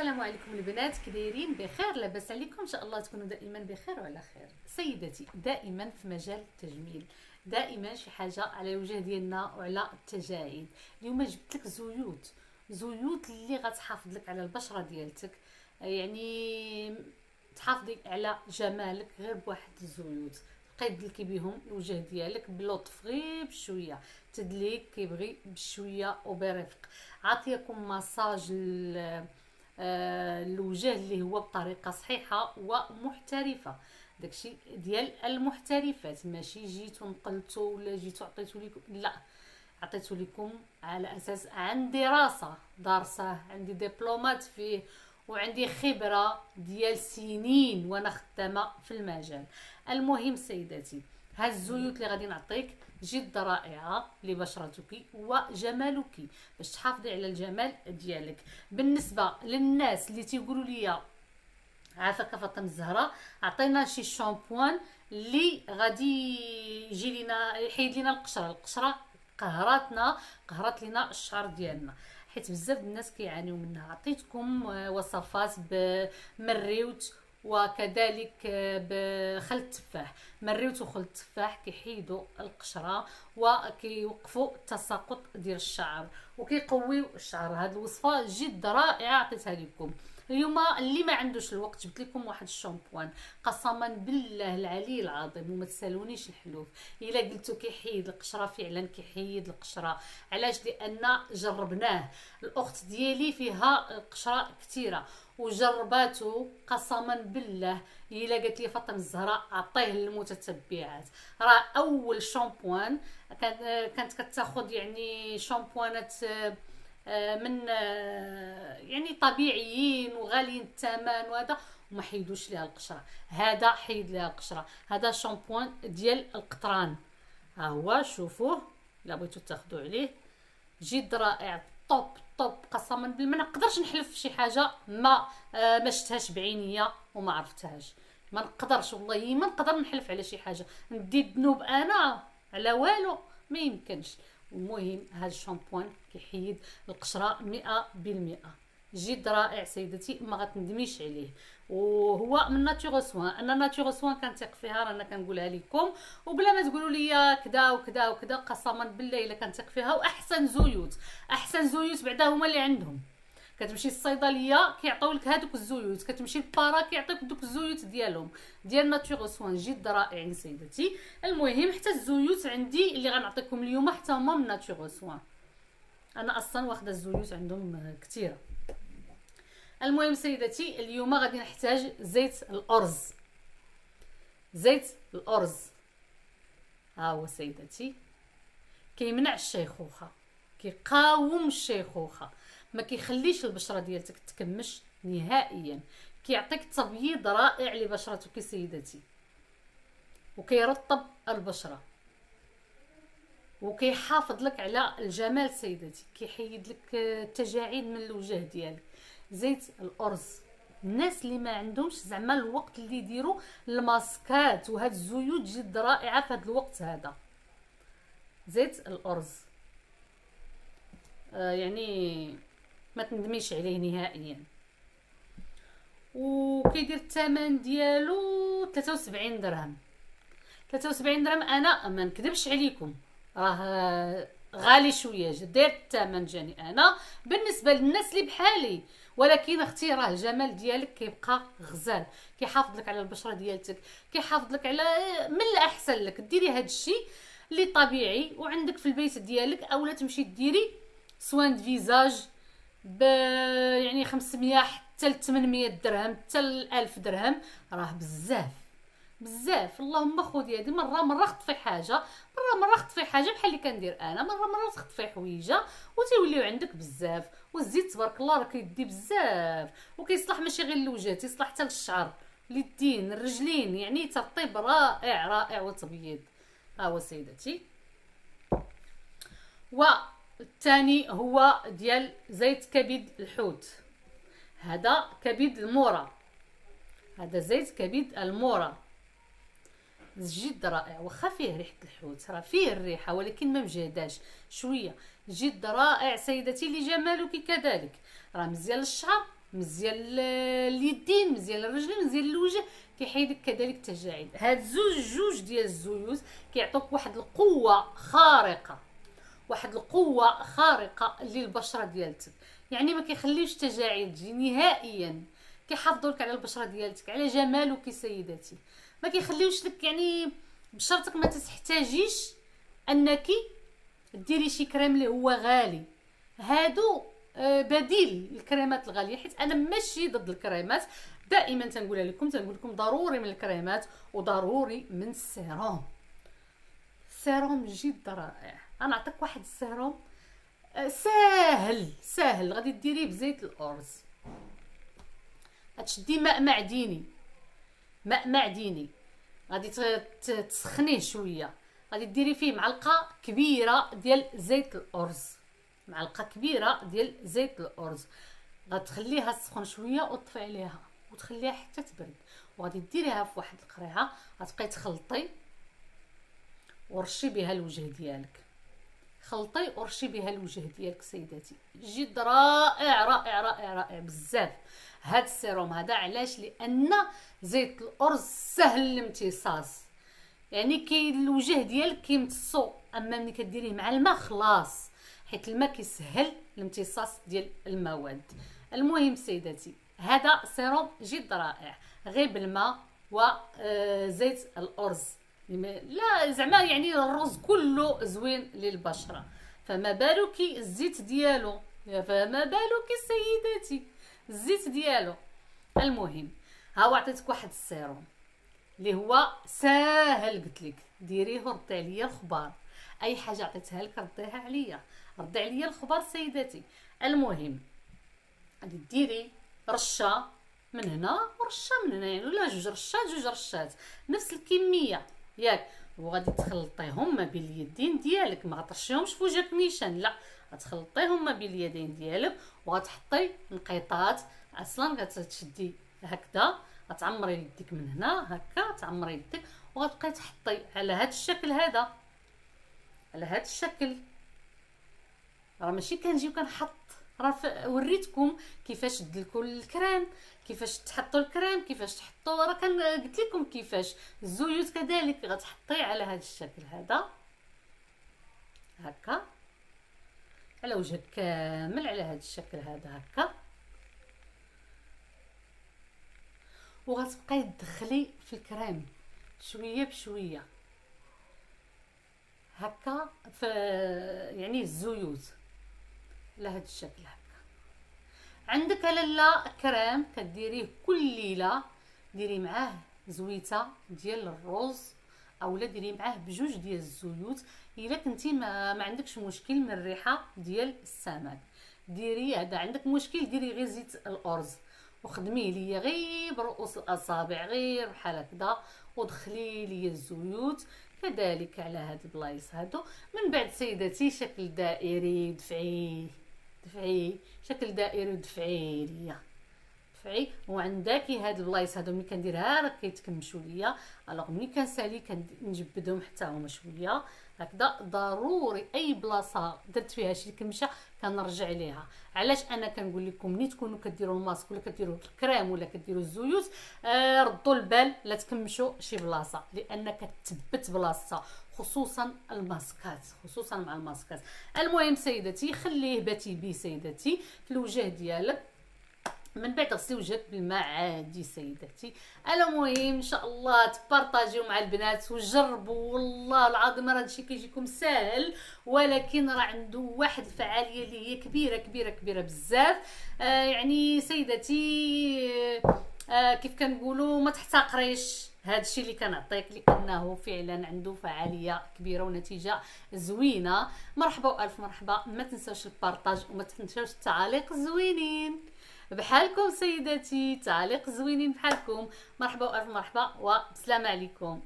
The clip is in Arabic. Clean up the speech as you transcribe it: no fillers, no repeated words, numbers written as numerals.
السلام عليكم البنات، كي دايرين؟ بخير؟ لاباس عليكم؟ ان شاء الله تكونوا دائما بخير وعلى خير. سيداتي، دائما في مجال التجميل، دائما شي حاجه على الوجه ديالنا وعلى التجاعيد. اليوم جبت لك زيوت اللي غتحافظ لك على البشره ديالتك، يعني تحافظي على جمالك غير بواحد الزيوت. تدلكي بهم الوجه ديالك بلطف، غير بشويه تدليك كيبغي بشويه وبرفق. عطيكم مساج الوجه اللي هو بطريقه صحيحه ومحترفه، داكشي ديال المحترفات، ماشي جيتو نقلتو ولا جيتو عطيتو لكم، لا، عطيتو لكم على اساس عن دراسه دارسه، عندي دبلومات فيه وعندي خبره ديال سنين وانا خدامه في المجال. المهم سيداتي، هاد الزيوت اللي غادي نعطيك جد رائعه لبشرتك وجمالك، باش تحافظي على الجمال ديالك. بالنسبه للناس اللي تيقولوا لي عافاك فاطمه الزهراء، عطينا شي شامبوان اللي غادي يجي لينا يحيد لينا القشره قهرت لينا الشعر ديالنا، حيت بزاف الناس كيعانيو منها. عطيتكم وصفات بمريوت وكذلك بخل التفاح. مريوت وخل التفاح كيحيدوا القشره وكيوقفوا التساقط ديال الشعر وكيقويو الشعر. هاد الوصفه جد رائعه عطيتها لكم اليوم. اللي ما عندوش الوقت جبت لكم واحد الشامبوان، قسما بالله العلي العظيم وما تسالونيش الحلوف الا قلتو كيحيد القشره، فعلا كيحيد القشره. علاش؟ لان جربناه، الاخت ديالي فيها قشره كثيره وجرباتو، قسما بالله الا قالت لي فاطمه الزهراء عطيه للمتتبعات. راه اول شامبوان كانت كتاخذ يعني شامبوانات من يعني طبيعيين وغاليين الثمن وهذا، وما حيدوش ليها القشره. هذا حيد ليها القشره. هذا شامبوان ديال القطران، ها هو شوفوه الا بغيتو تاخذوا عليه، جد رائع. طوب قسما بالله ما نقدرش نحلف شي حاجه ما شفتهاش بعينيا وما عرفتهاش. ما نقدرش والله، ما نقدر نحلف على شي حاجه ندي الذنوب انا على والو، ما يمكنش. المهم هذا الشامبوان كيحيد القشره 100%، جد رائع سيدتي، ما غتندميش عليه. وهو من ناتورو سوان. انا ناتورو سوان كنثق فيها، رانا كنقولها لكم وبلا ما تقولوا لي كذا وكذا وكذا، قسما بالله الا كنثق فيها. واحسن زيوت بعدا هما اللي عندهم. كتمشي للصيدليه كيعطيو لك هذوك الزيوت، كتمشي للبارا كيعطيك دوك الزيوت ديالهم ديال ناتورو سوان، جد رائعين سيدتي. المهم حتى الزيوت عندي اللي غنعطيكم اليوم حتى هما من ناتورو سوان، انا اصلا واخده الزيوت عندهم كثيره. المهم سيدتي، اليوم غادي نحتاج زيت الارز. ها هو سيدتي، كيمنع الشيخوخه، كيقاوم الشيخوخه، ما كيخليش البشره ديالتك تكمش نهائيا، كيعطيك تبييض رائع لبشرتك سيدتي، وكيرطب البشره وكيحافظ لك على الجمال سيدتي، كيحيد لك التجاعيد من الوجه ديالك. زيت الارز، الناس اللي ما عندهمش زعما الوقت اللي يديروا الماسكات وهاد الزيوت جد رائعه في هذا الوقت هذا. زيت الارز يعني ما تندميش عليه نهائيا. وكيدير الثمن ديالو 73 درهم. 73 درهم، انا ما نكذبش عليكم راه غالي شويه، داير الثمن جاني انا بالنسبه للناس اللي بحالي، ولكن اختي راه الجمال ديالك كيبقى غزال، كيحافظ لك على البشره ديالتك، كيحافظ لك على من الاحسن لك ديري هذا الشيء اللي طبيعي وعندك في البيت ديالك، اولا تمشي ديري سوان دو فيزاج يعني 500 حتى ل 800 درهم حتى ل 1000 درهم، راه بزاف. اللهم خذي هذه مره خطفي حاجه، مره خطفي حاجه بحال اللي كندير انا، مره تخطفي حويجه وتيوليو عندك بزاف. والزيت تبارك الله راه كيدي بزاف وكيصلح ماشي غير للوجه، تيصلح حتى للشعر، اليدين، الرجلين، يعني ترطيب رائع وتبييض. ها هو سيدتي. والثاني هو ديال زيت كبد الحوت. هذا كبد المورا، هذا زيت كبد المورا جد رائع، واخا فيه ريحه الحوت، راه فيه الريحه ولكن ما مجهداش شويه، جد رائع سيدتي لجمالك كذلك. راه مزيان للشعر مزيان اليدين، مزيان الرجلين، مزيان الوجه، كيحيد لك كذلك التجاعيد. هاد جوج ديال الزيوت كيعطوك واحد القوه خارقه، واحد القوه خارقه للبشره ديالتك، يعني ما كيخليوش تجاعيد تجي نهائيا، كيحافظوا لك على البشره ديالتك، على جمالك سيداتي، ما كيخليوش لك يعني بشرتك ما تحتاجيش انك ديري شي كريم اللي هو غالي. هادو بديل الكريمات الغاليه، حيت انا ماشي ضد الكريمات، دائما تنقولها لكم، تنقول لكم ضروري من الكريمات وضروري من السيروم. السيروم جد رائع. انا نعطيك واحد السيروم ساهل غادي ديريه بزيت الارز. غتشدي ماء معدني، غادي تسخنيه شويه، غادي ديري فيه معلقه كبيره ديال زيت الارز، معلقه كبيره ديال زيت الارز، غتخليها تسخن شويه وتطفي عليها وتخليها حتى تبرد، وغادي ديريها في واحد القريعه، غتبقاي تخلطي ورشي بها الوجه ديالك، خلطي ورشي بها الوجه ديالك سيداتي. جد رائع رائع رائع رائع بزاف هاد السيروم هذا. علاش؟ لان زيت الارز سهل الامتصاص، يعني الوجه ديالك كيمتصو، اما ملي كديريه مع الماء خلاص، حيت الماء كيسهل الامتصاص ديال المواد. المهم سيداتي هذا سيروم جد رائع، غير بالماء وزيت الارز، لا زعما يعني الرز كله زوين للبشره، فما بالك الزيت ديالو، فما بالك سيداتي الزيت ديالو. المهم ها عطيتك واحد السيروم اللي هو ساهل، قلت لك ديريه ورضي عليا الخبار، اي حاجه عطيتها لك رديها عليا، ردي عليا الخبار سيداتي. المهم غادي ديري رشه من هنا ورشه من هنا، يعني ولا جوج رشات نفس الكميه ياك، وغادي تخلطيهم ما بين اليدين ديالك، ما غترشيهمش في وجهك نيشان، لا غتخلطيهم ما بين اليدين ديالك، وغتحطي نقيطات اصلا كتشدي هكذا، غتعمري يديك من هنا هكا، تعمري يديك وغتبقاي تحطي على هذا الشكل هذا، على هذا الشكل. راه ماشي كنجي وكنحط، راه وريتكم كيفاش تدلكوا الكريم، كيفاش تحطوا الكريم، كيفاش تحطوا، راه قلت لكم كيفاش الزيوت كذلك غتحطي على هذا الشكل هذا هكا، على وجهك كامل على هذا الشكل هذا هكا، وغتبقاي تدخلي في الكريم شويه بشويه هكا، في يعني الزيوت على هذا الشكل هكا. عندك لاله كريم كديريه كل ليله، ديري معاه زويته ديال الرز، اولا ديري معاه بجوج ديال الزيوت، الا كنتي ما عندكش مشكل من الريحه ديال السمك، ديري هذا عندك مشكل ديري غير زيت الارز وخدميه ليا غير برؤوس الاصابع غير بحال هكذا، ودخلي ليا الزيوت كذلك على هاد البلايص هادو. من بعد سيداتي شكل دائري دفعيه شكل دائري ودفعي ليا، دفعي، وعندك هاد البلايص هادو ملي كنديرها راه كيتكمشوا ليا، الوغ ملي كنسالي كنجبدهم حتى هما شويه هكذا. ضروري اي بلاصه درت فيها شي كمشه كنرجع ليها. علاش انا كنقول لكم ملي تكونوا كديروا الماسك ولا كديروا الكريم ولا كديروا الزيوت، ردوا البال لا تكمشوا شي بلاصه، لان كتثبت بلاصتها، خصوصا الماسكات، خصوصا مع الماسكات. المهم سيداتي خليه باتي بي سيداتي في الوجه ديالك، من بعد غسلي وجهك بالماء عادي سيداتي. المهم ان شاء الله تبارطاجيو مع البنات وجربوا، والله العظيم راه هادشي كيجيكم ساهل، ولكن راه عنده واحد الفعاليه اللي هي كبيره كبيره كبيره بزاف. يعني سيداتي كيف كنقولوا ما تحتقريش هادشي اللي كنعطيك، لانه فعلا عنده فعاليه كبيره ونتيجه زوينه. مرحبا والف مرحبا، ما تنساوش البارطاج وما تنساوش التعاليق الزوينين بحالكم سيداتي، تعاليق زوينين بحالكم. مرحبا والف مرحبا، والسلام عليكم.